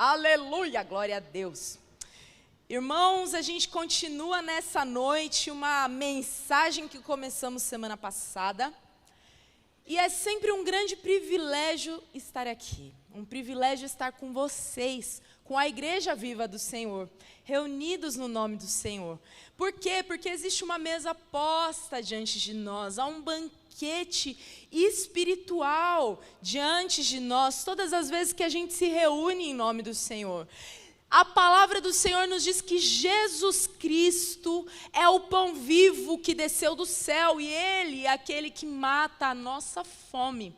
Aleluia, glória a Deus. Irmãos, a gente continua nessa noite uma mensagem que começamos semana passada. E é sempre um grande privilégio estar aqui. Um privilégio estar com vocês, com a Igreja Viva do Senhor, reunidos no nome do Senhor. Por quê? Porque existe uma mesa posta diante de nós, há um banquete espiritual diante de nós, todas as vezes que a gente se reúne em nome do Senhor. A palavra do Senhor nos diz que Jesus Cristo é o pão vivo que desceu do céu e Ele é aquele que mata a nossa fome.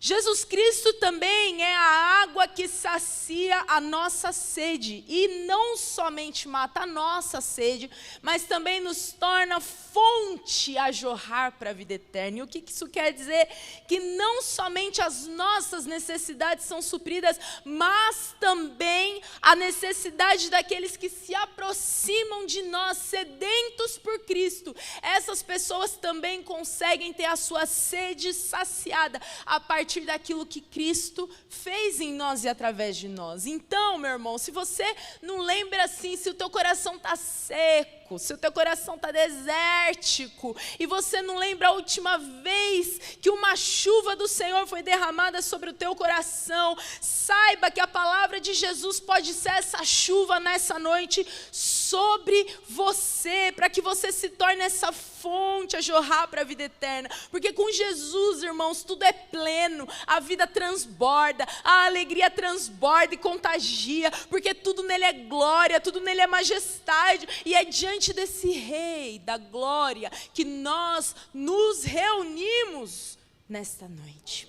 Jesus Cristo também é a água que sacia a nossa sede e não somente mata a nossa sede, mas também nos torna fonte a jorrar para a vida eterna. E o que isso quer dizer? Que não somente as nossas necessidades são supridas, mas também a necessidade daqueles que se aproximam de nós, sedentos por Cristo. Essas pessoas também conseguem ter a sua sede saciada a partir daquilo que Cristo fez em nós e através de nós. Então, meu irmão, se você não lembra assim, se o teu coração está seco, se o teu coração está desértico, e você não lembra a última vez que uma chuva do Senhor foi derramada sobre o teu coração, saiba que a palavra de Jesus pode ser essa chuva nessa noite sobre você, para que você se torne essa fonte a jorrar para a vida eterna, porque com Jesus, irmãos, tudo é pleno, a vida transborda, a alegria transborda e contagia, porque tudo nele é glória, tudo nele é majestade, e é diante desse Rei da glória que nós nos reunimos nesta noite.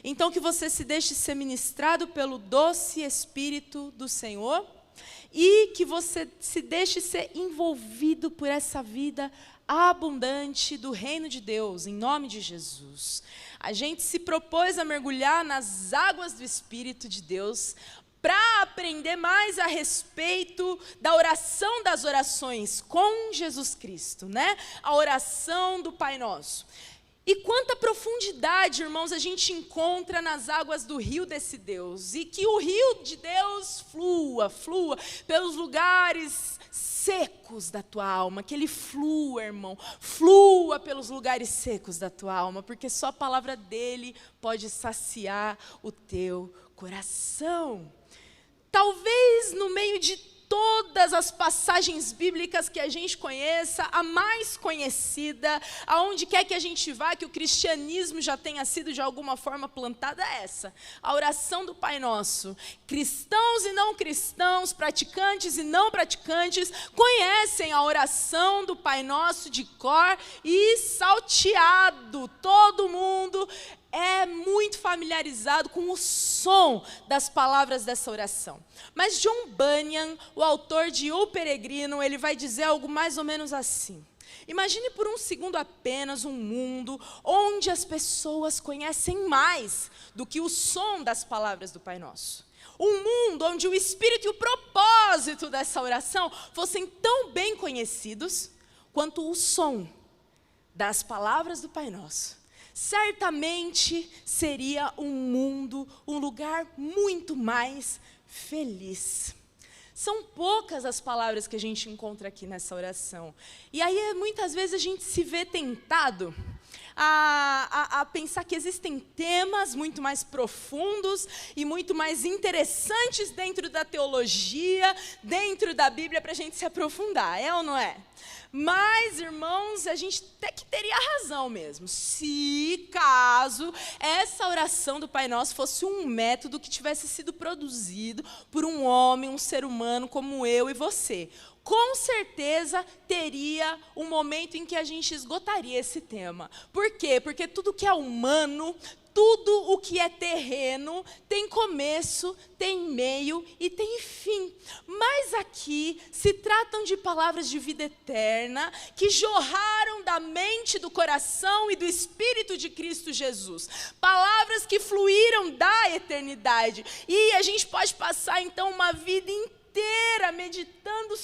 Então que você se deixe ser ministrado pelo doce Espírito do Senhor, e que você se deixe ser envolvido por essa vida abundante do reino de Deus, em nome de Jesus. A gente se propôs a mergulhar nas águas do Espírito de Deus para aprender mais a respeito da oração das orações com Jesus Cristo, né? A oração do Pai Nosso. E quanta profundidade, irmãos, a gente encontra nas águas do rio desse Deus. E que o rio de Deus flua pelos lugares secos da tua alma. Que ele flua, irmão, flua pelos lugares secos da tua alma. Porque só a palavra dele pode saciar o teu coração. Talvez no meio de todas as passagens bíblicas que a gente conheça, a mais conhecida, aonde quer que a gente vá, que o cristianismo já tenha sido de alguma forma plantada, é essa, a oração do Pai Nosso. Cristãos e não cristãos, praticantes e não praticantes, conhecem a oração do Pai Nosso de cor e salteado. Todo mundo é muito familiarizado com o som das palavras dessa oração. Mas John Bunyan, o autor de O Peregrino, ele vai dizer algo mais ou menos assim. Imagine por um segundo apenas um mundo onde as pessoas conhecem mais do que o som das palavras do Pai Nosso. Um mundo onde o espírito e o propósito dessa oração fossem tão bem conhecidos quanto o som das palavras do Pai Nosso. Certamente seria um mundo, um lugar muito mais feliz. São poucas as palavras que a gente encontra aqui nessa oração. E aí, muitas vezes, a gente se vê tentado a pensar que existem temas muito mais profundos e muito mais interessantes dentro da teologia, dentro da Bíblia, para a gente se aprofundar, é ou não é? Mas, irmãos, a gente até que teria razão mesmo, se caso essa oração do Pai Nosso fosse um método que tivesse sido produzido por um homem, um ser humano como eu e você. Com certeza teria um momento em que a gente esgotaria esse tema. Por quê? Porque tudo que é humano, tudo o que é terreno, tem começo, tem meio e tem fim. Mas aqui se tratam de palavras de vida eterna que jorraram da mente, do coração e do Espírito de Cristo Jesus. Palavras que fluíram da eternidade. E a gente pode passar então uma vida inteira meditando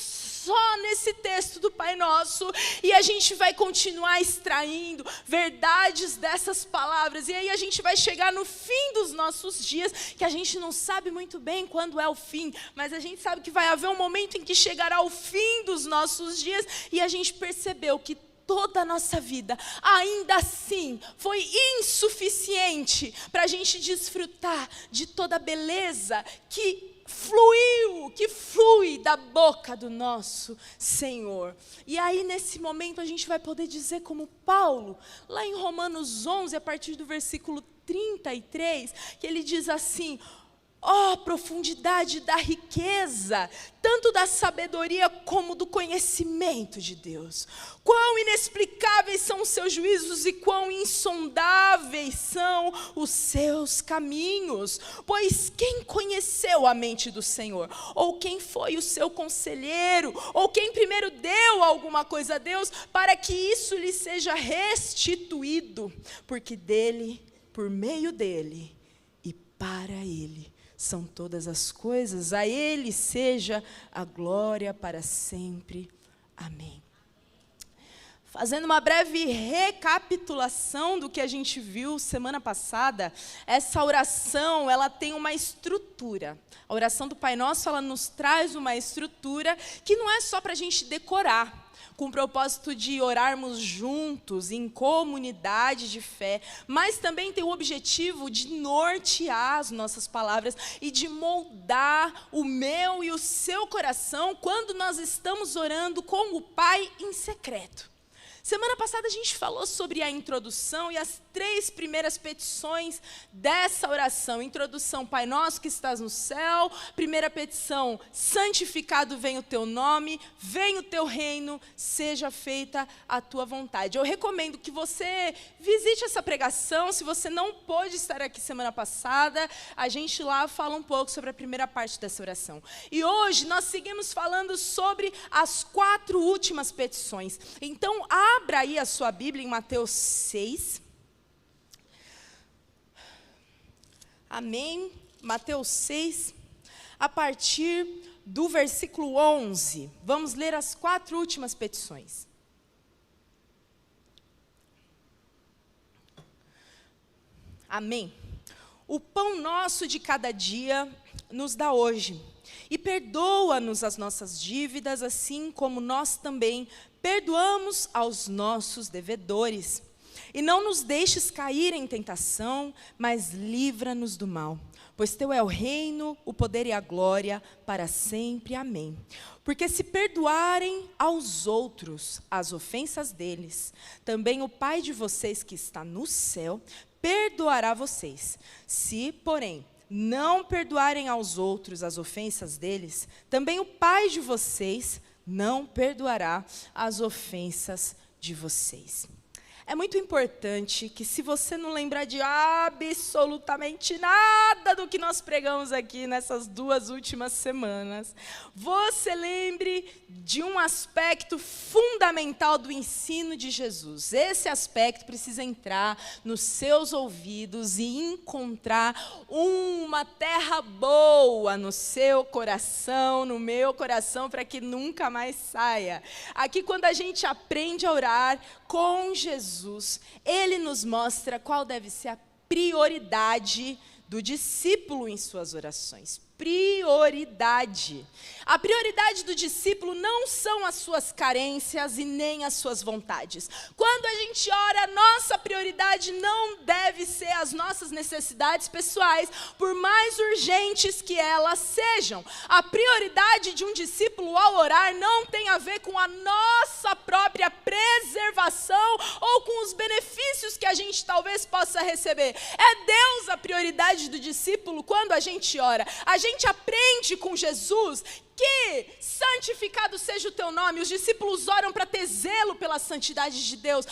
só nesse texto do Pai Nosso, e a gente vai continuar extraindo verdades dessas palavras, e aí a gente vai chegar no fim dos nossos dias, que a gente não sabe muito bem quando é o fim, mas a gente sabe que vai haver um momento em que chegará o fim dos nossos dias, e a gente percebeu que toda a nossa vida, ainda assim, foi insuficiente para a gente desfrutar de toda a beleza que flui da boca do nosso Senhor. E aí, nesse momento, a gente vai poder dizer como Paulo, lá em Romanos 11, a partir do versículo 33, que ele diz assim: ó, profundidade da riqueza, tanto da sabedoria como do conhecimento de Deus. Quão inexplicáveis são os seus juízos e quão insondáveis são os seus caminhos. Pois quem conheceu a mente do Senhor? Ou quem foi o seu conselheiro? Ou quem primeiro deu alguma coisa a Deus para que isso lhe seja restituído? Porque dele, por meio dele e para ele são todas as coisas, a Ele seja a glória para sempre. Amém. Fazendo uma breve recapitulação do que a gente viu semana passada, essa oração, ela tem uma estrutura. A oração do Pai Nosso, ela nos traz uma estrutura que não é só para a gente decorar, com o propósito de orarmos juntos, em comunidade de fé, mas também tem o objetivo de nortear as nossas palavras e de moldar o meu e o seu coração quando nós estamos orando com o Pai em secreto. Semana passada a gente falou sobre a introdução e as 3 primeiras petições dessa oração. Introdução: Pai Nosso que estás no céu. Primeira petição: santificado venha o teu nome, venha o teu reino, seja feita a tua vontade. Eu recomendo que você visite essa pregação. Se você não pôde estar aqui semana passada, a gente lá fala um pouco sobre a primeira parte dessa oração. E hoje nós seguimos falando sobre as 4 últimas petições. Então, abra aí a sua Bíblia em Mateus 6. Amém? Mateus 6, a partir do versículo 11. Vamos ler as 4 últimas petições. Amém? O pão nosso de cada dia nos dá hoje. E perdoa-nos as nossas dívidas, assim como nós também perdoamos aos nossos devedores. E não nos deixes cair em tentação, mas livra-nos do mal. Pois teu é o reino, o poder e a glória, para sempre. Amém. Porque se perdoarem aos outros as ofensas deles, também o Pai de vocês que está no céu perdoará vocês. Se, porém, não perdoarem aos outros as ofensas deles, também o Pai de vocês não perdoará as ofensas de vocês. É muito importante que, se você não lembrar de absolutamente nada do que nós pregamos aqui nessas 2 últimas semanas, você lembre de um aspecto fundamental do ensino de Jesus. Esse aspecto precisa entrar nos seus ouvidos e encontrar uma terra boa no seu coração, no meu coração, para que nunca mais saia. Aqui, quando a gente aprende a orar com Jesus, Ele nos mostra qual deve ser a prioridade do discípulo em suas orações. Prioridade. A prioridade do discípulo não são as suas carências e nem as suas vontades. Quando a gente ora, a nossa prioridade não deve ser as nossas necessidades pessoais, por mais urgentes que elas sejam. A prioridade de um discípulo ao orar não tem a ver com a nossa própria preservação ou com os benefícios que a gente talvez possa receber. É Deus a prioridade do discípulo quando a gente ora. A gente aprende com Jesus que santificado seja o teu nome. Os discípulos oram para ter zelo pela santidade de Deus.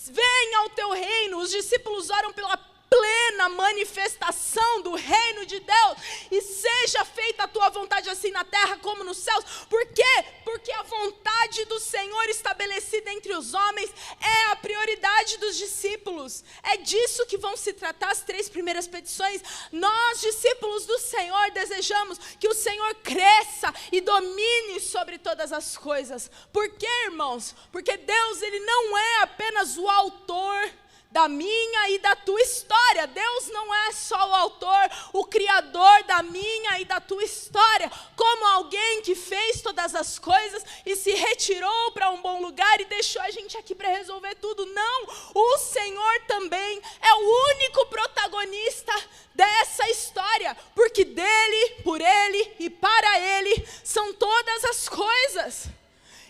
Venha ao teu reino. Os discípulos oram pela plena manifestação do reino de Deus, e seja feita a tua vontade assim na terra como nos céus. Por quê? Porque a vontade do Senhor estabelecida entre os homens é a prioridade dos discípulos. É disso que vão se tratar as 3 primeiras primeiras petições, nós, discípulos do Senhor, desejamos que o Senhor cresça e domine sobre todas as coisas. Por quê, irmãos? Porque Deus, Ele não é apenas o autor da minha e da tua história. Deus não é só o autor, o criador da minha e da tua história, como alguém que fez todas as coisas e se retirou para um bom lugar e deixou a gente aqui para resolver tudo. Não, o Senhor também é o único protagonista dessa história, porque dele, por ele e para ele são todas as coisas.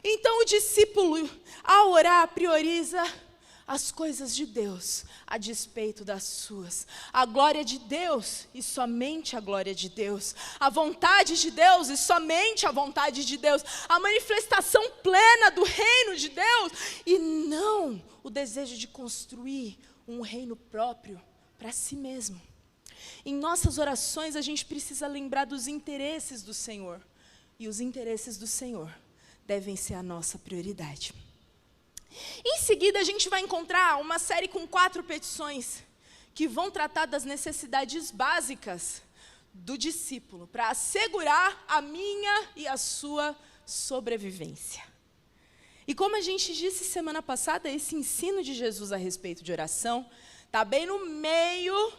Então o discípulo, ao orar, prioriza as coisas de Deus, a despeito das suas. A glória de Deus e somente a glória de Deus. A vontade de Deus e somente a vontade de Deus. A manifestação plena do reino de Deus. E não o desejo de construir um reino próprio para si mesmo. Em nossas orações, a gente precisa lembrar dos interesses do Senhor. E os interesses do Senhor devem ser a nossa prioridade. Em seguida, a gente vai encontrar uma série com 4 petições que vão tratar das necessidades básicas do discípulo para assegurar a minha e a sua sobrevivência. E como a gente disse semana passada, esse ensino de Jesus a respeito de oração está bem no meio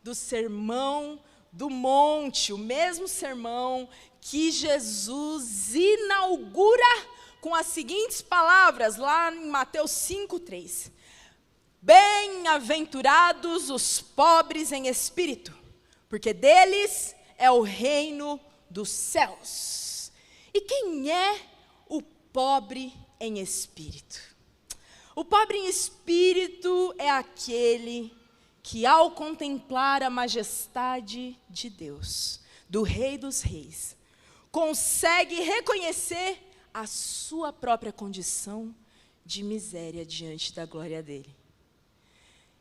do Sermão do Monte, o mesmo sermão que Jesus inaugura com as seguintes palavras, lá em Mateus 5:3. Bem-aventurados os pobres em espírito, porque deles é o reino dos céus. E quem é o pobre em espírito? O pobre em espírito é aquele que, ao contemplar a majestade de Deus, do Rei dos Reis, consegue reconhecer a sua própria condição de miséria diante da glória dele.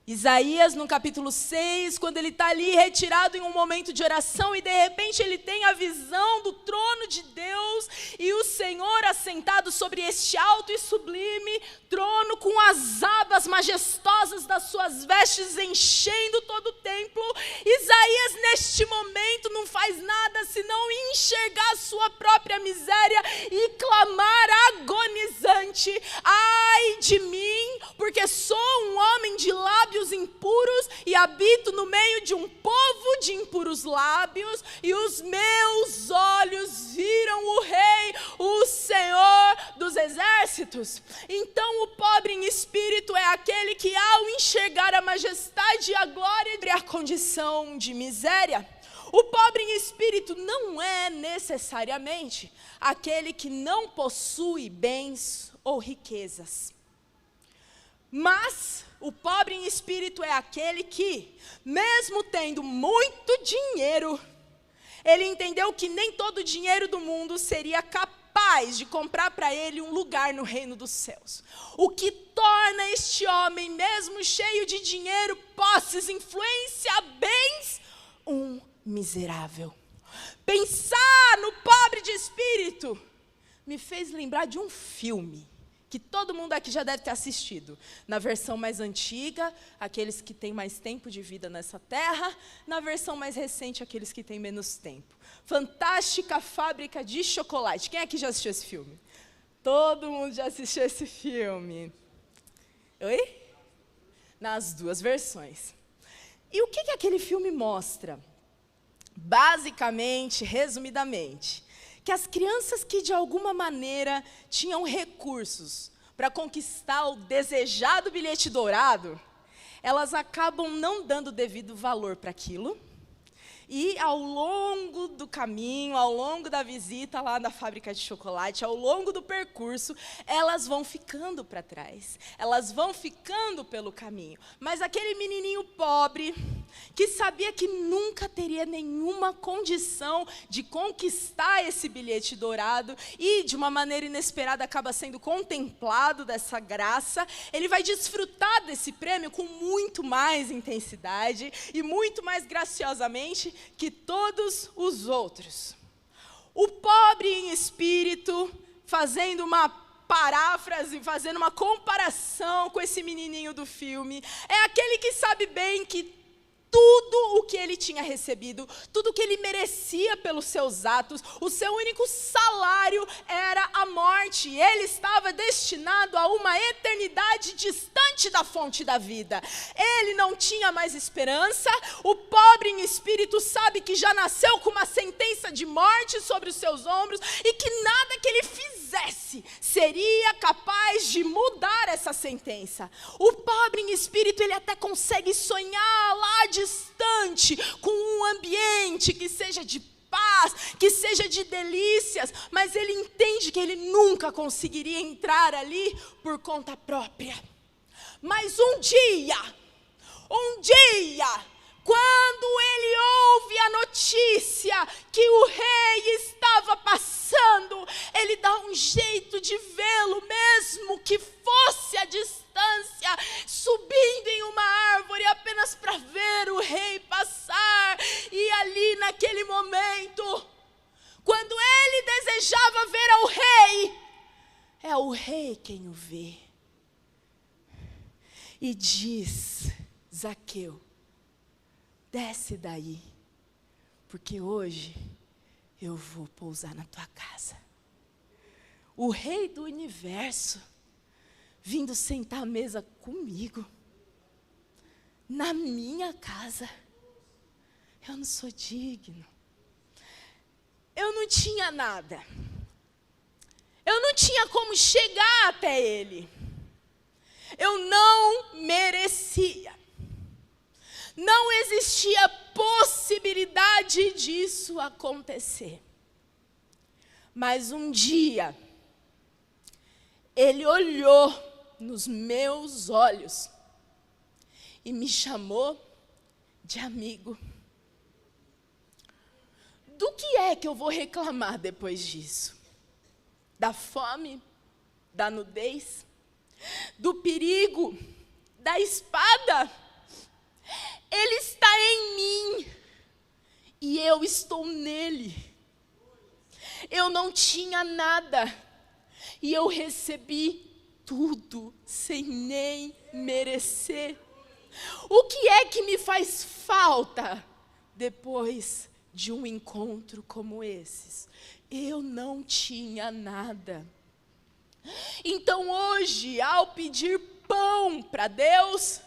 Isaías, no capítulo 6, quando ele está ali retirado em um momento de oração e de repente ele tem a visão do trono de Deus e o Senhor assentado sobre este alto e sublime trono com as abas majestosas das suas vestes enchendo todo o templo. Isaías neste momento não faz nada senão enxergar a sua própria miséria e clamar agonizante: ai de mim, porque sou um homem de lábios impuros e habito no meio de um povo de impuros lábios, e os meus olhos viram o Rei, o Senhor dos exércitos. Então o pobre em espírito é aquele que, ao enxergar a majestade e a glória e a condição de miséria, o pobre em espírito não é necessariamente aquele que não possui bens ou riquezas, mas o pobre em espírito é aquele que, mesmo tendo muito dinheiro, ele entendeu que nem todo o dinheiro do mundo seria capaz de comprar para ele um lugar no reino dos céus. O que torna este homem, mesmo cheio de dinheiro, posses, influência, bens, um miserável. Pensar no pobre de espírito me fez lembrar de um filme que todo mundo aqui já deve ter assistido. Na versão mais antiga, aqueles que têm mais tempo de vida nessa terra. Na versão mais recente, aqueles que têm menos tempo. Fantástica Fábrica de Chocolate. Quem aqui já assistiu esse filme? Todo mundo já assistiu esse filme. Oi? Nas 2 versões. E o que aquele filme mostra? Basicamente, resumidamente, que as crianças que de alguma maneira tinham recursos para conquistar o desejado bilhete dourado, elas acabam não dando devido valor para aquilo. E ao longo do caminho, ao longo da visita lá na fábrica de chocolate, ao longo do percurso, elas vão ficando para trás. Elas vão ficando pelo caminho. Mas aquele menininho pobre, que sabia que nunca teria nenhuma condição de conquistar esse bilhete dourado e, de uma maneira inesperada, acaba sendo contemplado dessa graça, ele vai desfrutar desse prêmio com muito mais intensidade e muito mais graciosamente que todos os outros. O pobre em espírito, fazendo uma paráfrase, fazendo uma comparação com esse menininho do filme, é aquele que sabe bem que tudo o que ele tinha recebido, tudo o que ele merecia pelos seus atos. O seu único salário era a morte. Ele estava destinado a uma eternidade distante da fonte da vida. Ele não tinha mais esperança. O pobre em espírito sabe que já nasceu com uma sentença de morte sobre os seus ombros e que nada que ele fizesse seria capaz de mudar essa sentença. O pobre em espírito, ele até consegue sonhar lá distante, com um ambiente que seja de paz, que seja de delícias, mas ele entende que ele nunca conseguiria entrar ali por conta própria. Mas um dia, quando ele ouve a notícia que o rei estava passando, ele dá um jeito de vê-lo, mesmo que fosse a distância, subindo em uma árvore apenas para ver o rei passar. E ali naquele momento, quando ele desejava ver ao rei, é o rei quem o vê. E diz: Zaqueu, desce daí, porque hoje eu vou pousar na tua casa. O rei do universo vindo sentar à mesa comigo, na minha casa. Eu não sou digno. Eu não tinha nada. Eu não tinha como chegar até ele. Eu não merecia. Não existia possibilidade disso acontecer. Mas um dia, ele olhou nos meus olhos e me chamou de amigo. Do que é que eu vou reclamar depois disso? Da fome? Da nudez? Do perigo? Da espada? Ele está em mim e eu estou nele. Eu não tinha nada e eu recebi tudo sem nem merecer. O que é que me faz falta depois de um encontro como esses? Eu não tinha nada. Então hoje, ao pedir pão para Deus,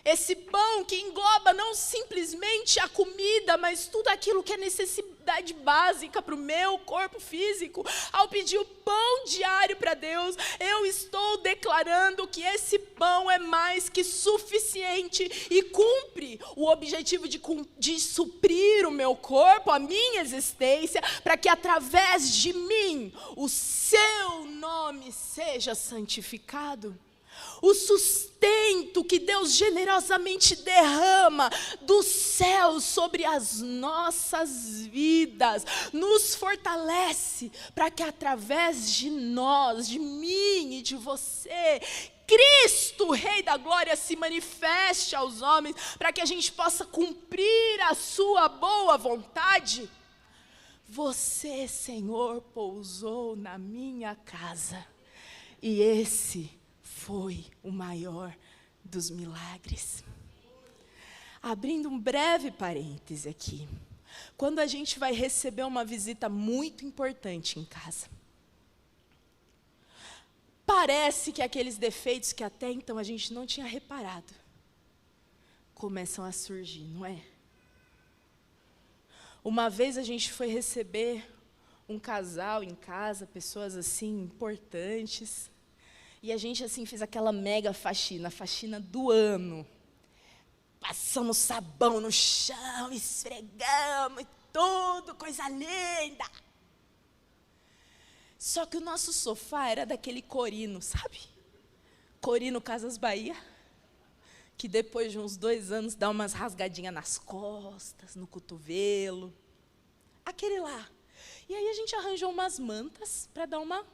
esse pão que engloba não simplesmente a comida, mas tudo aquilo que é necessidade básica para o meu corpo físico. Ao pedir o pão diário para Deus, eu estou declarando que esse pão é mais que suficiente e cumpre o objetivo de suprir o meu corpo, a minha existência, para que através de mim o seu nome seja santificado. O sustento que Deus generosamente derrama do céu sobre as nossas vidas, nos fortalece para que através de nós, de mim e de você, Cristo, Rei da Glória, se manifeste aos homens, para que a gente possa cumprir a sua boa vontade. Você, Senhor, pousou na minha casa, e esse foi o maior dos milagres. Abrindo um breve parêntese aqui. Quando a gente vai receber uma visita muito importante em casa, parece que aqueles defeitos que até então a gente não tinha reparado começam a surgir, não é? Uma vez a gente foi receber um casal em casa, pessoas assim importantes, e a gente assim fez aquela mega faxina, a faxina do ano. Passamos sabão no chão, esfregamos e tudo, coisa linda. Só que o nosso sofá era daquele Corino, sabe? Corino Casas Bahia, que depois de uns 2 anos dá umas rasgadinhas nas costas, no cotovelo. Aquele lá. E aí a gente arranjou umas mantas para dar uma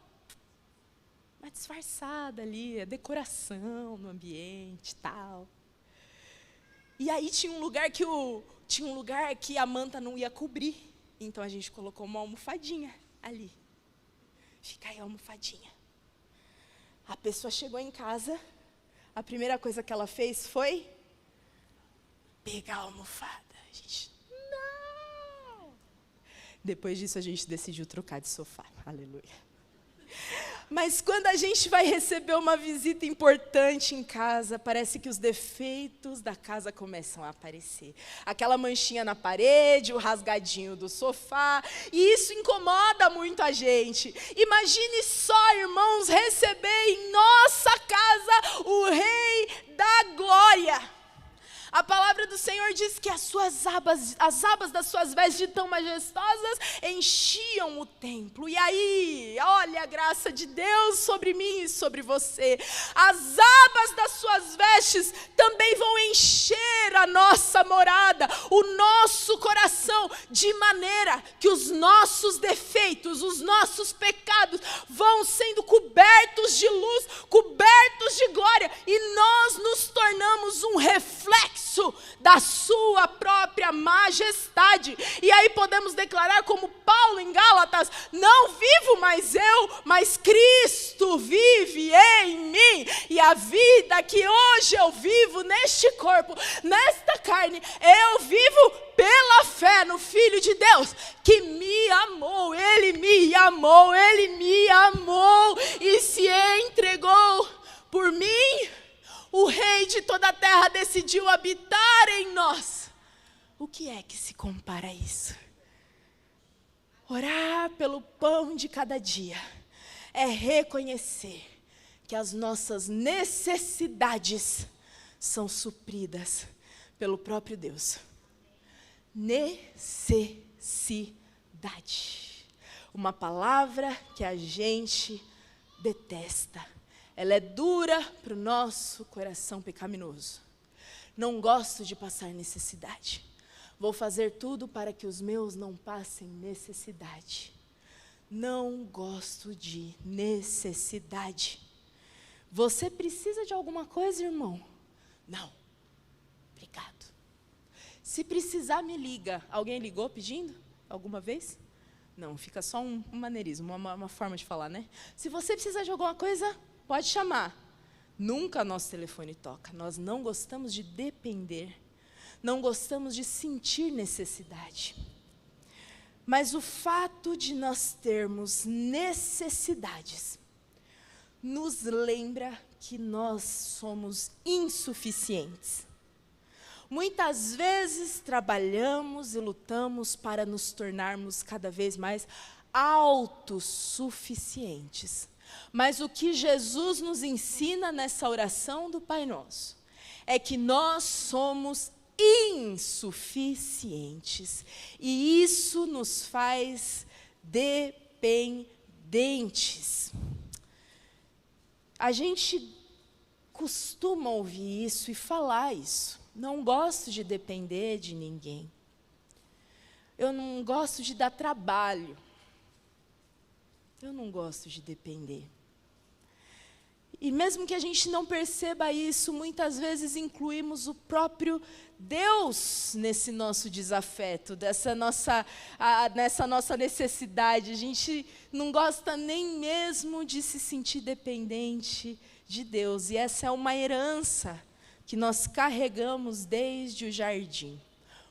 disfarçada ali, a decoração no ambiente e tal. E aí tinha um lugar que a manta não ia cobrir. Então a gente colocou uma almofadinha ali. Fica aí a almofadinha. A pessoa chegou em casa, a primeira coisa que ela fez foi pegar a almofada. A gente, não! Depois disso a gente decidiu trocar de sofá. Aleluia. Mas quando a gente vai receber uma visita importante em casa, parece que os defeitos da casa começam a aparecer. Aquela manchinha na parede, o rasgadinho do sofá, e isso incomoda muito a gente. Imagine só, irmãos, receber em nossa casa o Rei da Glória. A palavra do Senhor diz que as abas das suas vestes tão majestosas enchiam o templo. E aí, olha a graça de Deus sobre mim e sobre você. As abas das suas vestes também vão encher a nossa morada, o nosso coração, de maneira que os nossos defeitos, os nossos pecados vão sendo cobertos de luz, cobertos de glória, e nós nos tornamos um reflexo da sua própria majestade. E aí podemos declarar como Paulo em Gálatas: não vivo mais eu, mas Cristo vive em mim. E a vida que hoje eu vivo neste corpo, nesta carne, eu vivo pela fé no Filho de Deus, que me amou. Ele me amou, Ele me amou e se entregou por mim. O Rei de toda a terra decidiu habitar em nós. O que é que se compara a isso? Orar pelo pão de cada dia é reconhecer que as nossas necessidades são supridas pelo próprio Deus. Necessidade. Uma palavra que a gente detesta. Ela é dura para o nosso coração pecaminoso. Não gosto de passar necessidade. Vou fazer tudo para que os meus não passem necessidade. Não gosto de necessidade. Você precisa de alguma coisa, irmão? Não. Obrigado. Se precisar, me liga. Alguém ligou pedindo alguma vez? Não, fica só um maneirismo, uma forma de falar, né? Se você precisar de alguma coisa, pode chamar. Nunca nosso telefone toca. Nós não gostamos de depender. Não gostamos de sentir necessidade. Mas o fato de nós termos necessidades nos lembra que nós somos insuficientes. Muitas vezes trabalhamos e lutamos para nos tornarmos cada vez mais autossuficientes. Mas o que Jesus nos ensina nessa oração do Pai Nosso é que nós somos insuficientes. E isso nos faz dependentes. A gente costuma ouvir isso e falar isso. Não gosto de depender de ninguém. Eu não gosto de dar trabalho. Eu não gosto de depender. E mesmo que a gente não perceba isso, muitas vezes incluímos o próprio Deus nesse nosso desafeto, nessa nossa necessidade. A gente não gosta nem mesmo de se sentir dependente de Deus. E essa é uma herança que nós carregamos desde o jardim.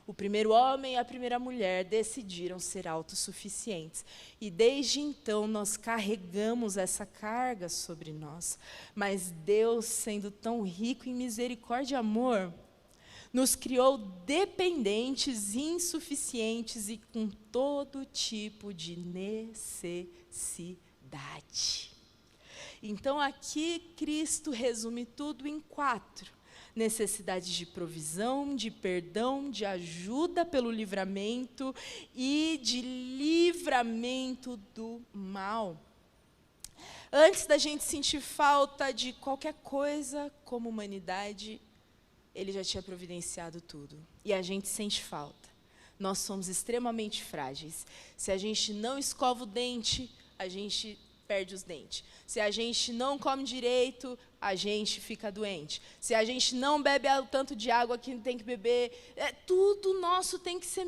O primeiro homem e a primeira mulher decidiram ser autossuficientes. E desde então nós carregamos essa carga sobre nós. Mas Deus, sendo tão rico em misericórdia e amor, nos criou dependentes, insuficientes e com todo tipo de necessidade. Então aqui Cristo resume tudo em 4. Necessidades de provisão, de perdão, de ajuda pelo livramento e de livramento do mal. Antes da gente sentir falta de qualquer coisa como humanidade, Ele já tinha providenciado tudo. E a gente sente falta. Nós somos extremamente frágeis. Se a gente não escova o dente, a gente perde os dentes. Se a gente não come direito, a gente fica doente. Se a gente não bebe o tanto de água que tem que beber, tudo nosso tem que ser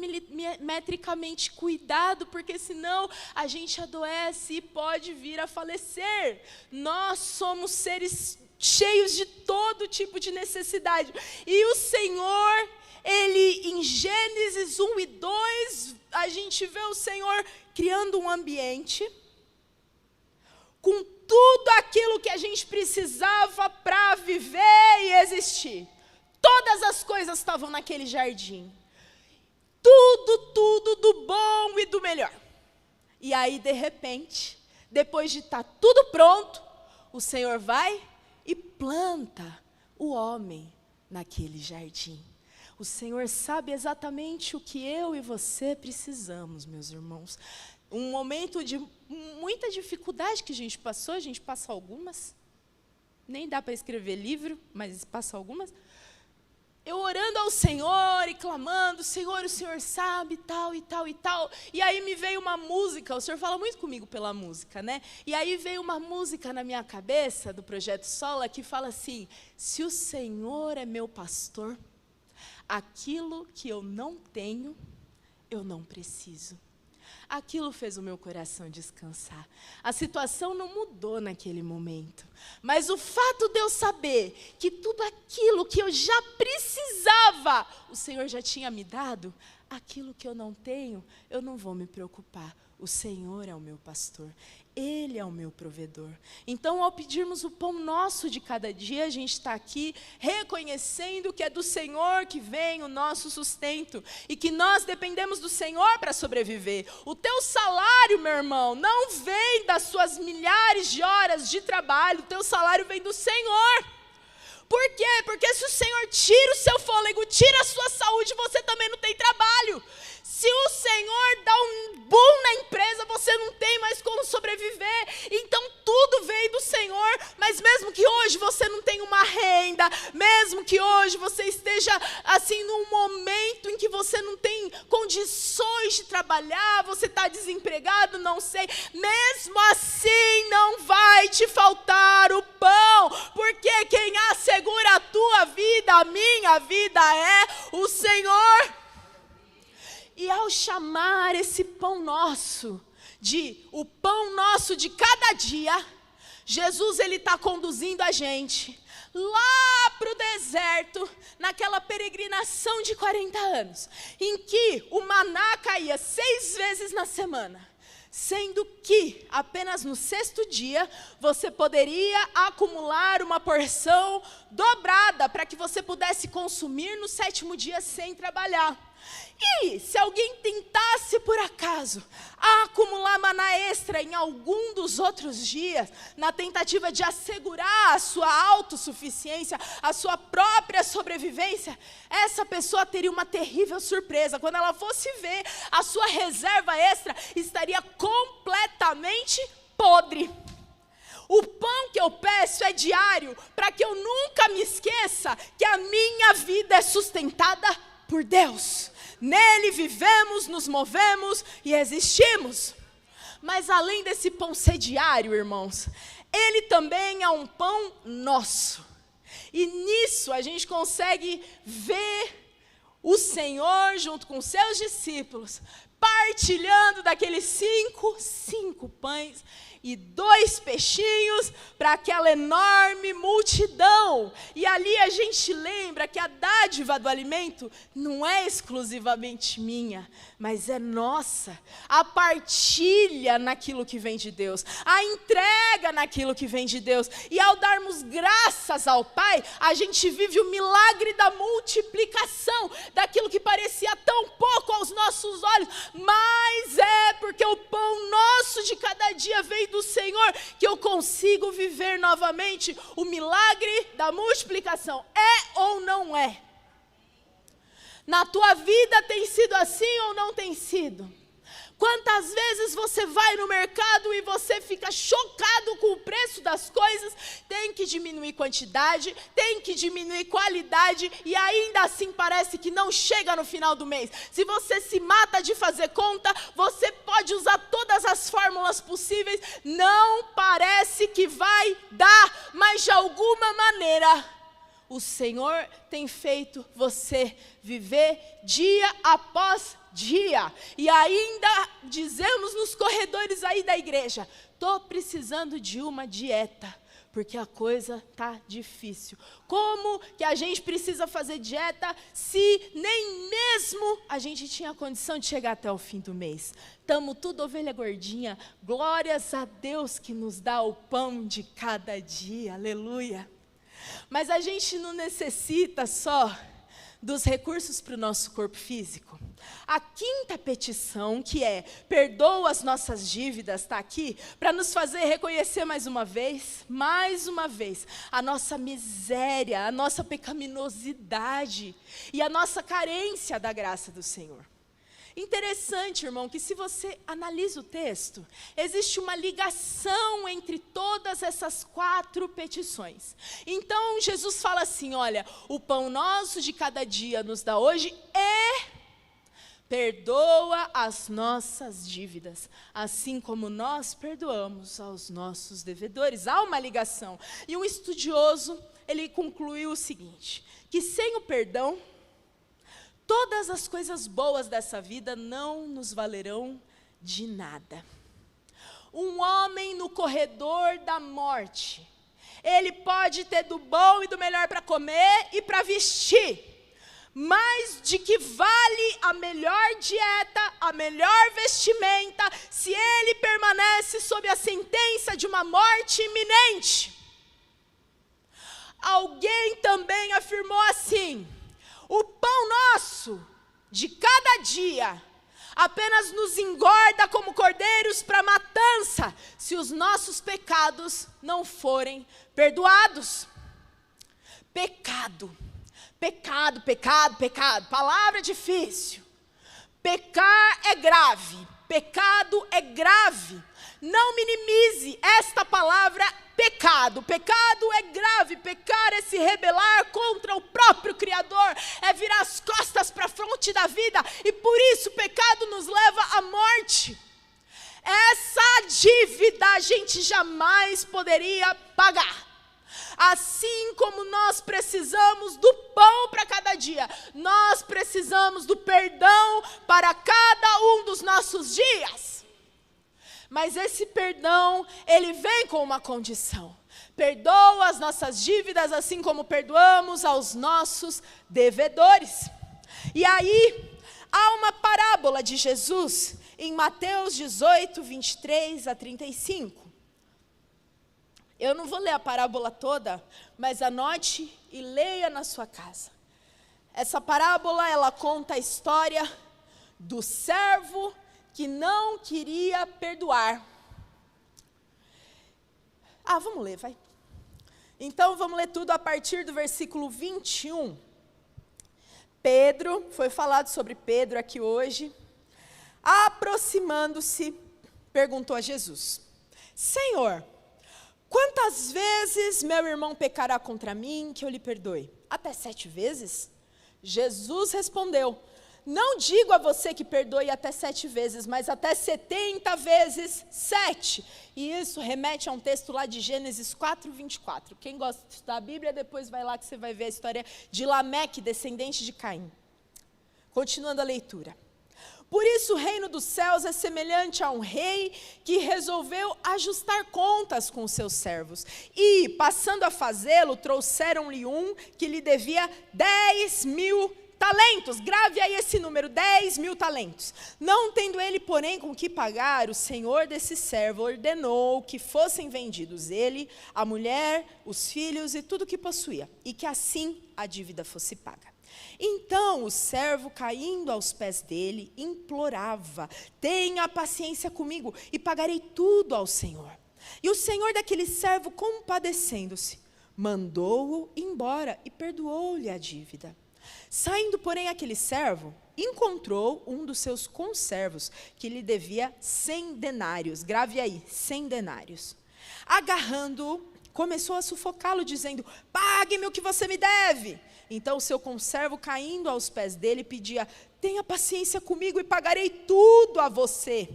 metricamente cuidado, porque senão a gente adoece e pode vir a falecer. Nós somos seres cheios de todo tipo de necessidade. E o Senhor, em Gênesis 1 e 2, a gente vê o Senhor criando um ambiente com tudo aquilo que a gente precisava para viver e existir. Todas as coisas estavam naquele jardim. Tudo do bom e do melhor. E aí, de repente, depois de estar tudo pronto, o Senhor vai e planta o homem naquele jardim. O Senhor sabe exatamente o que eu e você precisamos, meus irmãos. Um momento de muita dificuldade que a gente passa algumas. Nem dá para escrever livro, mas passa algumas. Eu orando ao Senhor e clamando, Senhor, o Senhor sabe, tal e tal e tal. E aí me veio uma música, o Senhor fala muito comigo pela música, né? E aí veio uma música na minha cabeça, do Projeto Sola, que fala assim: se o Senhor é meu pastor, aquilo que eu não tenho, eu não preciso. Aquilo fez o meu coração descansar. A situação não mudou naquele momento. Mas o fato de eu saber que tudo aquilo que eu já precisava, o Senhor já tinha me dado, aquilo que eu não tenho, eu não vou me preocupar. O Senhor é o meu pastor. Ele é o meu provedor. Então, ao pedirmos o pão nosso de cada dia, a gente está aqui reconhecendo que é do Senhor que vem o nosso sustento e que nós dependemos do Senhor para sobreviver. O teu salário, meu irmão, não vem das suas milhares de horas de trabalho, o teu salário vem do Senhor. Por quê? Porque se o Senhor tira o seu fôlego, tira a sua saúde, você também não tem trabalho. Se o Senhor dá um boom na empresa, você não tem mais como sobreviver. Então tudo veio do Senhor, mas mesmo que hoje você não tenha uma renda, mesmo que hoje você esteja assim num momento em que você não tem condições de trabalhar, você está desempregado, não sei, mesmo assim não vai te faltar o pão, porque quem assegura a tua vida, a minha vida é o Senhor. E ao chamar esse pão nosso, o pão nosso de cada dia, Jesus ele está conduzindo a gente lá para o deserto, naquela peregrinação de 40 anos, em que o maná caía 6 vezes na semana, sendo que apenas no 6º dia você poderia acumular uma porção dobrada para que você pudesse consumir no 7º dia sem trabalhar. E se alguém tentasse por acaso acumular maná extra em algum dos outros dias, na tentativa de assegurar a sua autossuficiência, a sua própria sobrevivência, essa pessoa teria uma terrível surpresa. Quando ela fosse ver, a sua reserva extra estaria completamente podre. O pão que eu peço é diário, para que eu nunca me esqueça que a minha vida é sustentada por Deus. Nele vivemos, nos movemos e existimos. Mas além desse pão ser diário, irmãos, ele também é um pão nosso. E nisso a gente consegue ver o Senhor junto com seus discípulos, partilhando daqueles cinco pães e 2 peixinhos para aquela enorme multidão. E ali a gente lembra que a dádiva do alimento não é exclusivamente minha, mas é nossa. A partilha naquilo que vem de Deus, a entrega naquilo que vem de Deus. E ao darmos graças ao Pai, a gente vive o milagre da multiplicação, daquilo que parecia tão pouco aos nossos olhos, mas é porque o pão nosso de cada dia veio do Senhor, que eu consigo viver novamente o milagre da multiplicação. É ou não é? Na tua vida tem sido assim ou não tem sido? Quantas vezes você vai no mercado e você fica chocado com o preço das coisas, tem que diminuir quantidade, tem que diminuir qualidade e ainda assim parece que não chega no final do mês. Se você se mata de fazer conta, você pode usar todas as fórmulas possíveis, não parece que vai dar, mas de alguma maneira o Senhor tem feito você viver dia após dia. E ainda dizemos nos corredores aí da igreja, estou precisando de uma dieta, porque a coisa tá difícil. Como que a gente precisa fazer dieta se nem mesmo a gente tinha condição de chegar até o fim do mês? Estamos tudo ovelha gordinha, glórias a Deus que nos dá o pão de cada dia, aleluia. Mas a gente não necessita só dos recursos para o nosso corpo físico. A quinta petição, que é, perdoa as nossas dívidas, está aqui, para nos fazer reconhecer mais uma vez, a nossa miséria, a nossa pecaminosidade e a nossa carência da graça do Senhor. Interessante, irmão, que se você analisa o texto, existe uma ligação entre todas essas 4 petições. Então, Jesus fala assim, olha, o pão nosso de cada dia nos dá hoje e perdoa as nossas dívidas, assim como nós perdoamos aos nossos devedores. Há uma ligação. E um estudioso, ele concluiu o seguinte, que sem o perdão, todas as coisas boas dessa vida não nos valerão de nada. Um homem no corredor da morte, ele pode ter do bom e do melhor para comer e para vestir, mas de que vale a melhor dieta, a melhor vestimenta, se ele permanece sob a sentença de uma morte iminente? Alguém também afirmou assim, o pão nosso de cada dia apenas nos engorda como cordeiros para matança, se os nossos pecados não forem perdoados. Pecado, pecado, pecado, pecado, palavra difícil. Pecar é grave, pecado é grave. Não minimize esta palavra pecado. Pecado é grave, pecar é se rebelar contra o próprio Criador, é virar as costas para a fronte da vida, e por isso o pecado nos leva à morte. Essa dívida a gente jamais poderia pagar. Assim como nós precisamos do pão para cada dia, nós precisamos do perdão para cada um dos nossos dias. Mas esse perdão, ele vem com uma condição. Perdoa as nossas dívidas, assim como perdoamos aos nossos devedores. E aí, há uma parábola de Jesus, em Mateus 18, 23 a 35. Eu não vou ler a parábola toda, mas anote e leia na sua casa. Essa parábola, ela conta a história do servo que não queria perdoar. Vamos ler, vai. Então, vamos ler tudo a partir do versículo 21. Pedro, foi falado sobre Pedro aqui hoje. Aproximando-se, perguntou a Jesus, Senhor, quantas vezes meu irmão pecará contra mim que eu lhe perdoe? Até 7 vezes? Jesus respondeu, não digo a você que perdoe até 7 vezes, mas até 70 vezes 7. E isso remete a um texto lá de Gênesis 4, 24. Quem gosta de estudar a Bíblia, depois vai lá que você vai ver a história de Lameque, descendente de Caim. Continuando a leitura. Por isso o reino dos céus é semelhante a um rei que resolveu ajustar contas com os seus servos. E, passando a fazê-lo, trouxeram-lhe um que lhe devia 10.000 talentos. Grave aí esse número, 10.000 talentos. Não tendo ele, porém, com que pagar, o senhor desse servo ordenou que fossem vendidos ele, a mulher, os filhos e tudo que possuía, e que assim a dívida fosse paga. Então o servo, caindo aos pés dele, implorava, tenha paciência comigo e pagarei tudo ao Senhor. E o senhor daquele servo, compadecendo-se, mandou-o embora e perdoou-lhe a dívida. Saindo, porém, aquele servo, encontrou um dos seus conservos, que lhe devia 100 denários. Grave aí, 100 denários. Agarrando-o, começou a sufocá-lo, dizendo, pague-me o que você me deve. Então o seu conservo, caindo aos pés dele, pedia, tenha paciência comigo e pagarei tudo a você.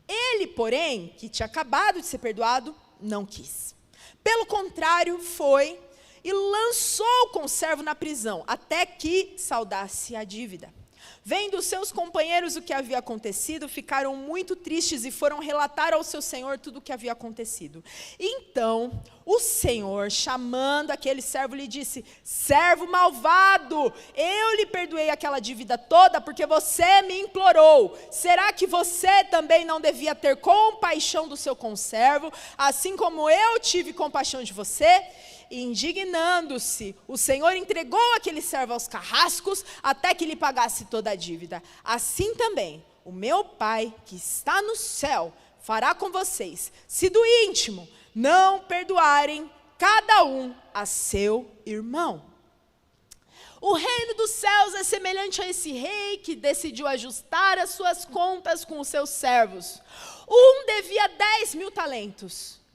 Ele, porém, que tinha acabado de ser perdoado, não quis. Pelo contrário, foi e lançou o conservo na prisão, até que saudasse a dívida. Vendo seus companheiros o que havia acontecido, ficaram muito tristes e foram relatar ao seu senhor tudo o que havia acontecido. Então, o senhor, chamando aquele servo, lhe disse: servo malvado, eu lhe perdoei aquela dívida toda porque você me implorou. Será que você também não devia ter compaixão do seu conservo, assim como eu tive compaixão de você? E indignando-se, o Senhor entregou aquele servo aos carrascos até que lhe pagasse toda a dívida. Assim também, o meu Pai que está no céu fará com vocês, se do íntimo não perdoarem cada um a seu irmão. O reino dos céus é semelhante a esse rei que decidiu ajustar as suas contas com os seus servos. Um devia 10.000 talentos.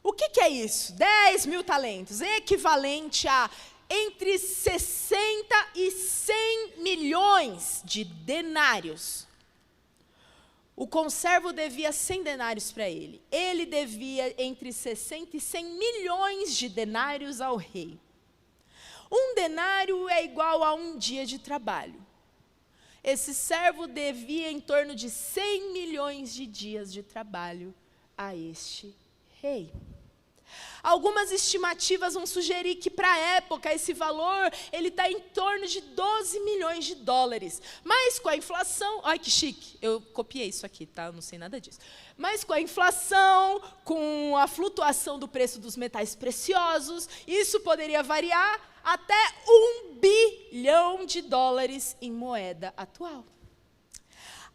O que é isso? 10.000 talentos, é equivalente a entre 60 e 100 milhões de denários. O conservo devia 100 denários para ele. Ele devia entre 60 e 100 milhões de denários ao rei. Um denário é igual a um dia de trabalho. Esse servo devia em torno de 100 milhões de dias de trabalho a este rei. Algumas estimativas vão sugerir que, para a época, esse valor ele está em torno de 12 milhões de dólares. Mas com a inflação... Ai, que chique, eu copiei isso aqui, tá? Eu não sei nada disso. Mas com a inflação, com a flutuação do preço dos metais preciosos, isso poderia variar até 1 bilhão de dólares em moeda atual.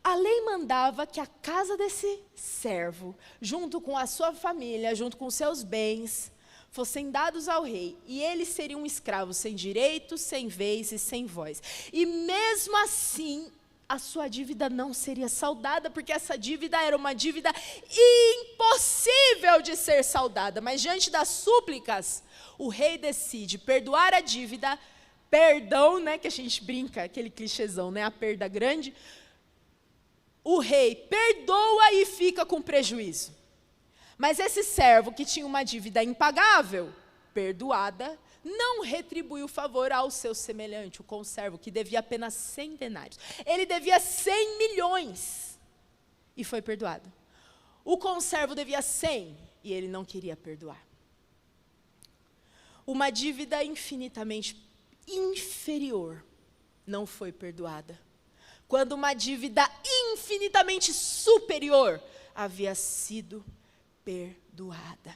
A lei mandava que a casa desse servo, junto com a sua família, junto com seus bens, fossem dados ao rei. E ele seria um escravo sem direito, sem vez e sem voz. E mesmo assim, a sua dívida não seria saldada, porque essa dívida era uma dívida impossível de ser saldada. Mas diante das súplicas, o rei decide perdoar a dívida, perdão, né, que a gente brinca, aquele clichêzão, né, a perda grande. O rei perdoa e fica com prejuízo. Mas esse servo que tinha uma dívida impagável, perdoada, não retribuiu o favor ao seu semelhante, o conservo, que devia apenas 100 denários. Ele devia 100 milhões e foi perdoado. O conservo devia 100 e ele não queria perdoar. Uma dívida infinitamente inferior não foi perdoada, quando uma dívida infinitamente superior havia sido perdoada.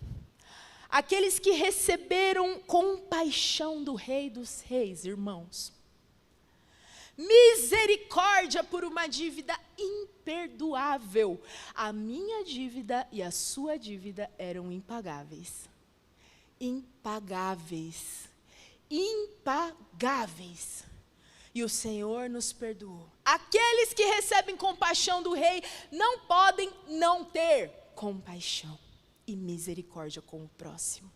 Aqueles que receberam compaixão do Rei dos Reis, irmãos, misericórdia por uma dívida imperdoável. A minha dívida e a sua dívida eram impagáveis. Impagáveis. Impagáveis. E o Senhor nos perdoou. Aqueles que recebem compaixão do rei não podem não ter compaixão e misericórdia com o próximo.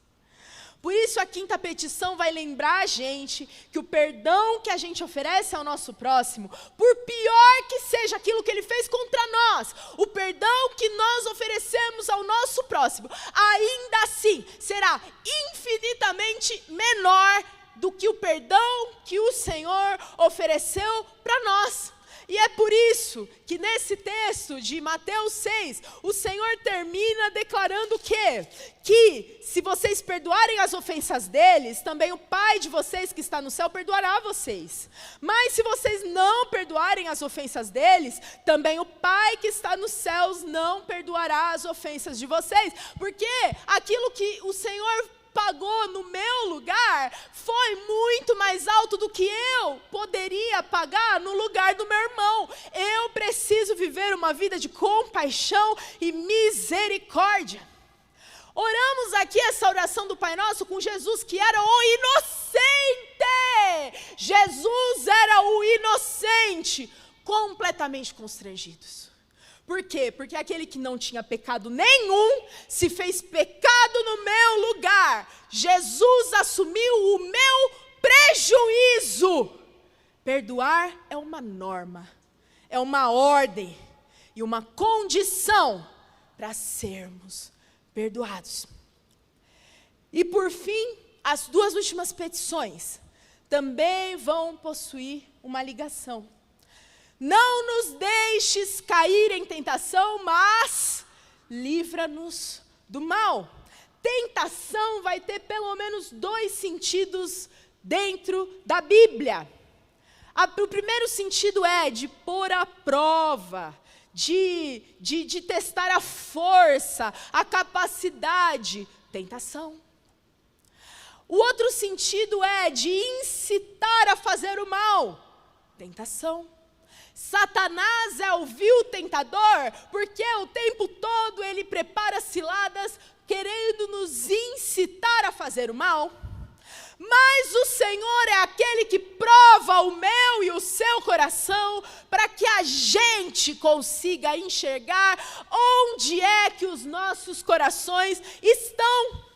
Por isso a quinta petição vai lembrar a gente que o perdão que a gente oferece ao nosso próximo, por pior que seja aquilo que ele fez contra nós, o perdão que nós oferecemos ao nosso próximo, ainda assim será infinitamente menor do que o perdão que o Senhor ofereceu para nós. E é por isso que nesse texto de Mateus 6, o Senhor termina declarando o quê? Que se vocês perdoarem as ofensas deles, também o Pai de vocês que está no céu perdoará vocês. Mas se vocês não perdoarem as ofensas deles, também o Pai que está nos céus não perdoará as ofensas de vocês. Porque aquilo que o Senhor pagou no meu lugar foi muito mais alto do que eu poderia pagar no lugar do meu irmão. Eu preciso viver uma vida de compaixão e misericórdia. Oramos aqui essa oração do Pai Nosso com Jesus, que era o inocente. Jesus era o inocente, completamente constrangidos. Por quê? Porque aquele que não tinha pecado nenhum, se fez pecado no meu lugar. Jesus assumiu o meu prejuízo. Perdoar é uma norma, é uma ordem e uma condição para sermos perdoados. E por fim, as duas últimas petições também vão possuir uma ligação. Não nos deixes cair em tentação, mas livra-nos do mal. Tentação vai ter pelo menos 2 sentidos dentro da Bíblia. O primeiro sentido é de pôr à prova, de testar a força, a capacidade. Tentação. O outro sentido é de incitar a fazer o mal. Tentação. Satanás é o vil tentador, porque o tempo todo ele prepara ciladas, querendo nos incitar a fazer o mal. Mas o Senhor é aquele que prova o meu e o seu coração, para que a gente consiga enxergar onde é que os nossos corações estão.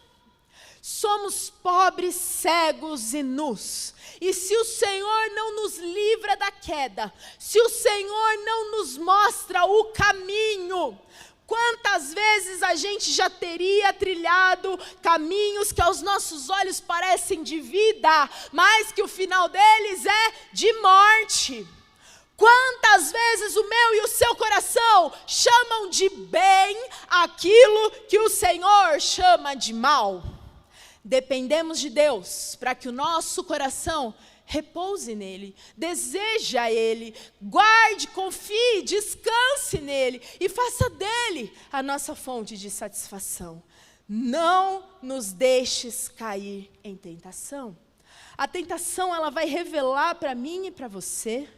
Somos pobres, cegos e nus. E se o Senhor não nos livra da queda, se o Senhor não nos mostra o caminho, quantas vezes a gente já teria trilhado caminhos que aos nossos olhos parecem de vida, mas que o final deles é de morte. Quantas vezes o meu e o seu coração chamam de bem aquilo que o Senhor chama de mal. Dependemos de Deus para que o nosso coração repouse nele, deseje a ele, guarde, confie, descanse nele e faça dele a nossa fonte de satisfação. Não nos deixes cair em tentação. A tentação, ela vai revelar para mim e para você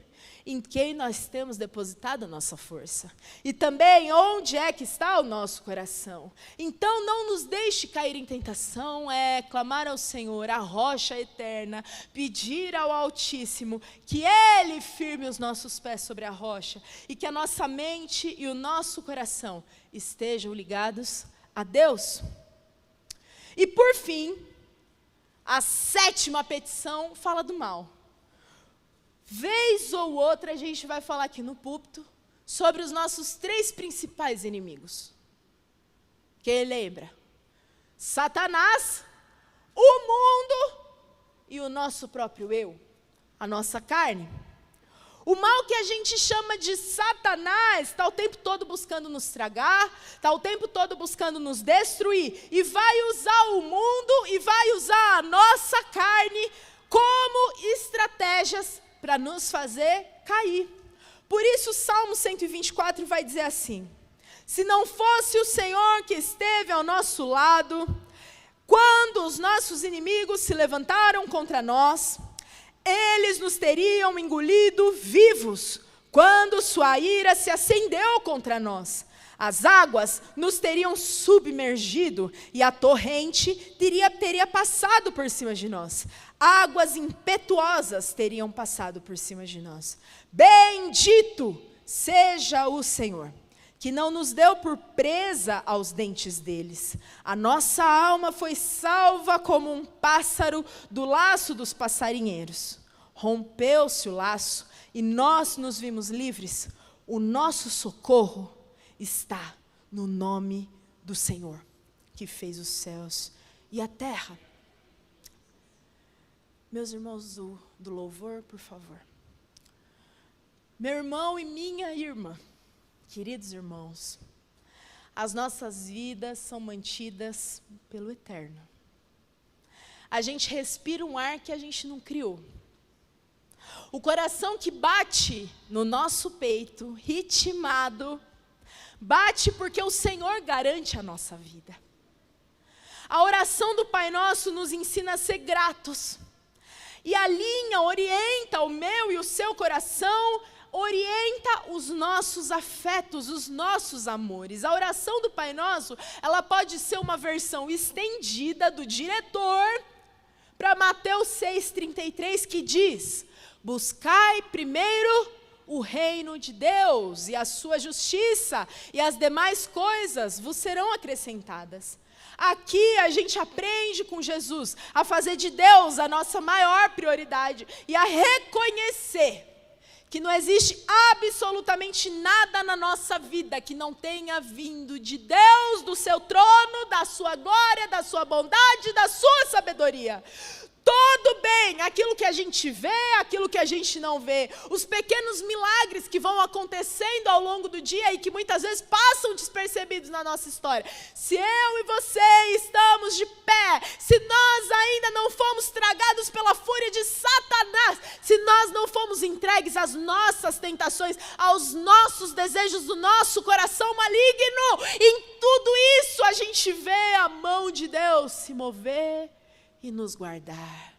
em quem nós temos depositado a nossa força. E também onde é que está o nosso coração. Então não nos deixe cair em tentação, é clamar ao Senhor, a rocha eterna, pedir ao Altíssimo que Ele firme os nossos pés sobre a rocha e que a nossa mente e o nosso coração estejam ligados a Deus. E por fim, a 7ª petição fala do mal. Vez ou outra a gente vai falar aqui no púlpito sobre os nossos 3 principais inimigos. Quem lembra? Satanás, o mundo e o nosso próprio eu, a nossa carne. O mal que a gente chama de Satanás está o tempo todo buscando nos tragar, está o tempo todo buscando nos destruir e vai usar o mundo e vai usar a nossa carne como estratégias para nos fazer cair. Por isso o Salmo 124 vai dizer assim: se não fosse o Senhor que esteve ao nosso lado, quando os nossos inimigos se levantaram contra nós, eles nos teriam engolido vivos, quando sua ira se acendeu contra nós. As águas nos teriam submergido e a torrente teria passado por cima de nós. Águas impetuosas teriam passado por cima de nós. Bendito seja o Senhor, que não nos deu por presa aos dentes deles. A nossa alma foi salva como um pássaro do laço dos passarinheiros. Rompeu-se o laço e nós nos vimos livres. O nosso socorro está no nome do Senhor, que fez os céus e a terra. Meus irmãos do louvor, por favor. Meu irmão e minha irmã, queridos irmãos, as nossas vidas são mantidas pelo eterno. A gente respira um ar que a gente não criou. O coração que bate no nosso peito, ritmado, bate porque o Senhor garante a nossa vida. A oração do Pai Nosso nos ensina a ser gratos. E alinha, orienta o meu e o seu coração, orienta os nossos afetos, os nossos amores. A oração do Pai Nosso, ela pode ser uma versão estendida do diretor para Mateus 6,33, que diz: buscai primeiro o reino de Deus e a sua justiça, e as demais coisas vos serão acrescentadas. Aqui a gente aprende com Jesus a fazer de Deus a nossa maior prioridade e a reconhecer que não existe absolutamente nada na nossa vida que não tenha vindo de Deus, do seu trono, da sua glória, da sua bondade, da sua sabedoria. todo bem, aquilo que a gente vê, aquilo que a gente não vê, os pequenos milagres que vão acontecendo ao longo do dia e que muitas vezes passam despercebidos na nossa história. Se eu e você estamos de pé, se nós ainda não fomos tragados pela fúria de Satanás, se nós não fomos entregues às nossas tentações, aos nossos desejos do nosso coração maligno, em tudo isso a gente vê a mão de Deus se mover e nos guardar.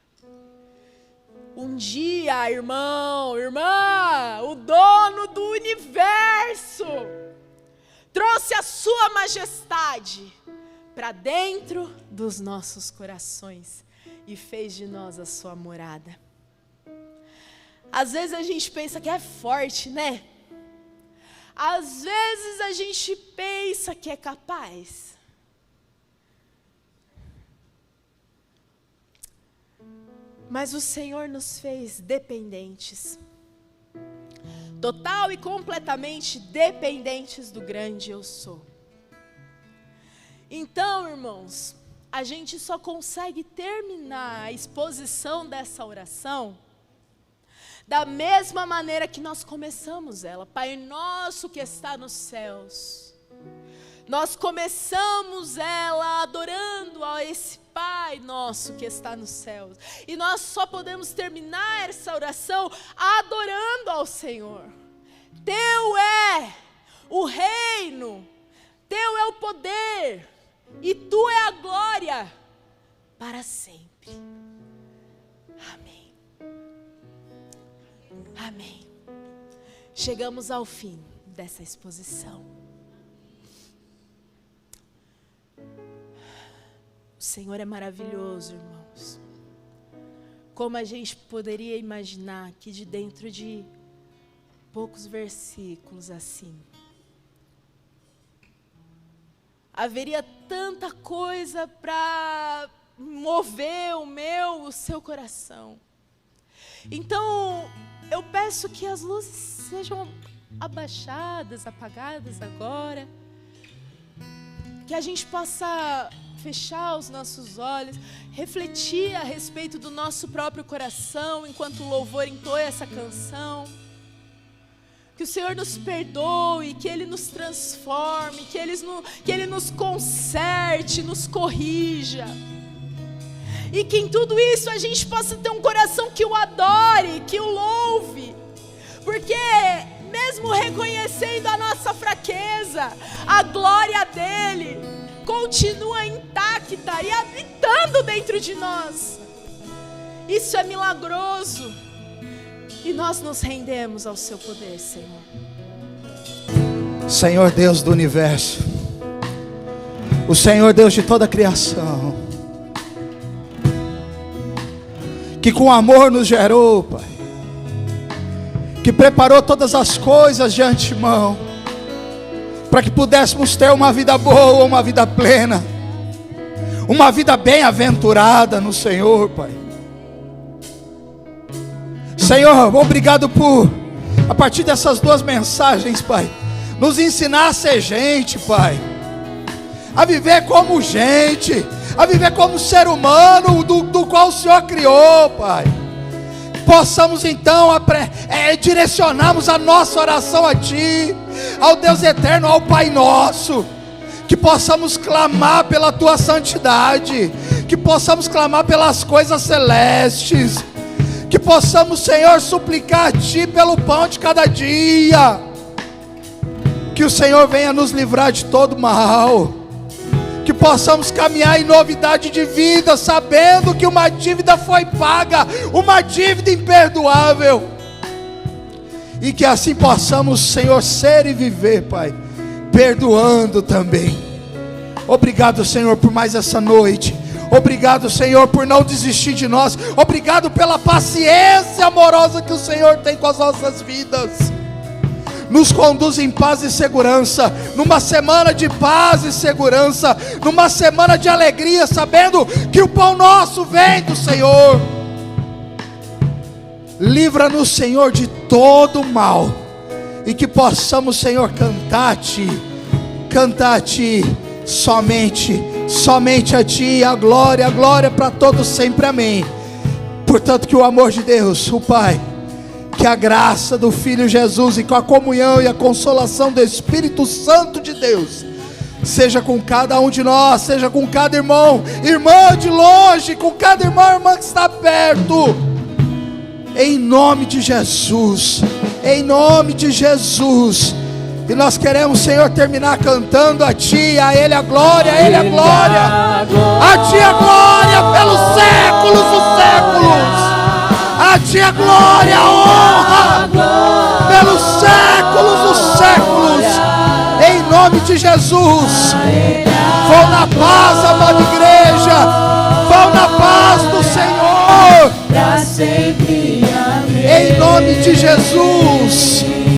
Um dia, irmão, irmã, o dono do universo trouxe a sua majestade para dentro dos nossos corações e fez de nós a sua morada. Às vezes a gente pensa que é forte, né? Às vezes a gente pensa que é capaz. Mas o Senhor nos fez dependentes, total e completamente dependentes do grande eu sou. Então, irmãos, a gente só consegue terminar a exposição dessa oração da mesma maneira que nós começamos ela. Pai nosso que está nos céus. Nós começamos ela adorando a esse Pai nosso que está nos céus. E nós só podemos terminar essa oração adorando ao Senhor. Teu é o reino, teu é o poder, e tu é a glória para sempre. Amém. Amém. Chegamos ao fim dessa exposição. O Senhor é maravilhoso, irmãos. Como a gente poderia imaginar que de dentro de poucos versículos assim, haveria tanta coisa para mover o seu coração. Então, eu peço que as luzes sejam abaixadas, apagadas agora, que a gente possa fechar os nossos olhos, refletir a respeito do nosso próprio coração, enquanto o louvor entoa essa canção. Que o Senhor nos perdoe, que Ele nos transforme, que Ele nos conserte, nos corrija. E que em tudo isso a gente possa ter um coração que o adore, que o louve. Porque mesmo reconhecendo a nossa fraqueza, a glória dEle continua intacta e habitando dentro de nós. Isso é milagroso. E nós nos rendemos ao seu poder, Senhor. Senhor Deus do universo, o Senhor Deus de toda a criação, que com amor nos gerou, Pai, que preparou todas as coisas de antemão, para que pudéssemos ter uma vida boa, uma vida plena, uma vida bem-aventurada no Senhor, Pai. Senhor, obrigado por, a partir dessas duas mensagens, Pai, nos ensinar a ser gente, Pai, a viver como gente, a viver como ser humano do qual o Senhor criou, Pai. Possamos então direcionarmos a nossa oração a Ti, ao Deus eterno, ao Pai nosso, que possamos clamar pela Tua santidade, que possamos clamar pelas coisas celestes, que possamos, Senhor, suplicar a Ti pelo pão de cada dia, que o Senhor venha nos livrar de todo mal, que possamos caminhar em novidade de vida, sabendo que uma dívida foi paga, uma dívida imperdoável, e que assim possamos, Senhor, ser e viver, Pai, perdoando também. Obrigado, Senhor, por mais essa noite. Obrigado, Senhor, por não desistir de nós. Obrigado pela paciência amorosa que o Senhor tem com as nossas vidas. Nos conduz em paz e segurança, numa semana de paz e segurança, numa semana de alegria, sabendo que o pão nosso vem do Senhor. Livra-nos, Senhor, de todo mal, e que possamos, Senhor, cantar a Ti, somente a Ti, a glória para todos sempre, amém. Portanto, que o amor de Deus, o Pai, que a graça do Filho Jesus e com a comunhão e a consolação do Espírito Santo de Deus seja com cada um de nós, seja com cada irmão, irmã de longe, com cada irmão, irmã que está perto, em nome de Jesus, em nome de Jesus. E nós queremos, Senhor, terminar cantando a Ti, a Ele a glória, a Ele a glória, a Ti a glória pelos séculos dos séculos, a Ti a glória, a honra pelos séculos dos séculos, em nome de Jesus. Vão na paz, amada igreja, vão na paz do Senhor, em nome de Jesus.